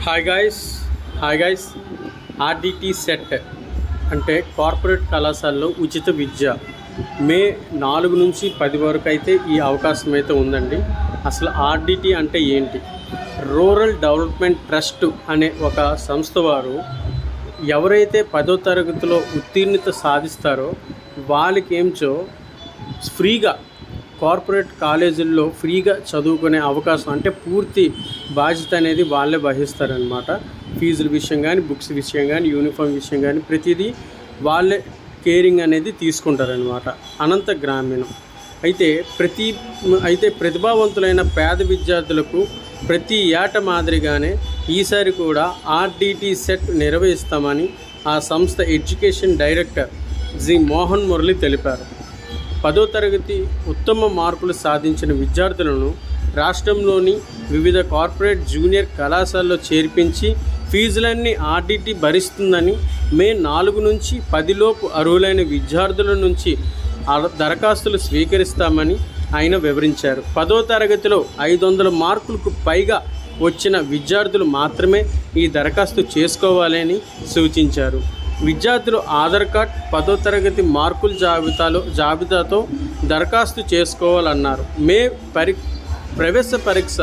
Hi guys hi guys RDT set అంటే corporate కళాశాలలో ఉచిత విద్య మే 4 నుంచి 10 వరకు అయితే ఈ అవకాశం అయితే ఉందండి. అసలు ఆర్డిటి అంటే ఏంటి? రూరల్ డెవలప్మెంట్ ట్రస్ట్ అనే ఒక సంస్థ వారు ఎవరైతే 10వ తరగతిలో ఉత్తీర్ణత సాధిస్తారో వాళ్ళకి ఏంచో ఫ్రీగా కార్పొరేట్ కాలేజీల్లో ఫ్రీగా చదువుకునే అవకాశం, అంటే పూర్తి బాధ్యత అనేది వాళ్ళే వహిస్తారనమాట. ఫీజుల విషయం కానీ, బుక్స్ విషయం కానీ, యూనిఫామ్ విషయం కానీ ప్రతిదీ వాళ్ళే కేరింగ్ అనేది తీసుకుంటారనమాట. అనంత గ్రామీణం అయితే ప్రతిభావంతులైన పేద విద్యార్థులకు ప్రతి ఏట మాదిరిగానే ఈసారి కూడా ఆర్డిటి సెట్ నిర్వహిస్తామని ఆ సంస్థ education director G Mohan Murali తెలిపారు. 10వ తరగతి ఉత్తమ మార్కులు సాధించిన విద్యార్థులను రాష్ట్రంలోని వివిధ కార్పొరేట్ జూనియర్ కళాశాలలో చేర్పించి ఫీజులన్నీ ఆర్డిటి భరిస్తుందని, మే 4 నుంచి 10 లోపు అర్హులైన విద్యార్థుల నుంచి దరఖాస్తులు స్వీకరిస్తామని ఆయన వివరించారు. 10వ తరగతిలో 500 మార్కులకు పైగా వచ్చిన విద్యార్థులు మాత్రమే ఈ దరఖాస్తు చేసుకోవాలని సూచించారు. విద్యార్థులు ఆధార్ కార్డ్, 10వ తరగతి మార్కుల జాబితాతో దరఖాస్తు చేసుకోవాలన్నారు. ప్రవేశ పరీక్ష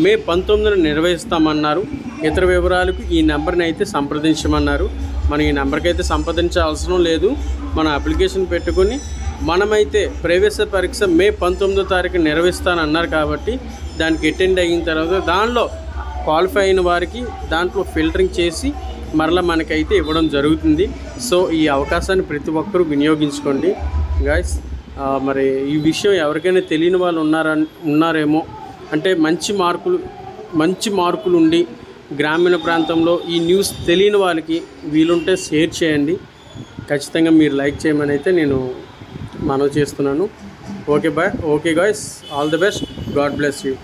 మే 19న నిర్వహిస్తామన్నారు. ఇతర వివరాలకు ఈ నెంబర్ని అయితే సంప్రదించమన్నారు. మనం ఈ నెంబర్కి అయితే సంప్రదించాల్సిన లేదు. మన అప్లికేషన్ పెట్టుకొని మనమైతే ప్రవేశ పరీక్ష మే 19వ తారీఖు నిర్వహిస్తానన్నారు కాబట్టి దానికి అటెండ్ అయిన తర్వాత దానిలో క్వాలిఫై అయిన వారికి దాంట్లో ఫిల్టరింగ్ చేసి మరలా మనకైతే ఇవ్వడం జరుగుతుంది. సో ఈ అవకాశాన్ని ప్రతి ఒక్కరూ వినియోగించుకోండి గాయ్స్. మరి ఈ విషయం ఎవరికైనా తెలియని వాళ్ళు ఉన్నారేమో, అంటే మంచి మార్కులు ఉండి గ్రామీణ ప్రాంతంలో ఈ న్యూస్ తెలియని వాళ్ళకి వీలుంటే షేర్ చేయండి. ఖచ్చితంగా మీరు లైక్ చేయమని అయితే నేను మనవి చేస్తున్నాను. Okay guys, all the best, God bless you.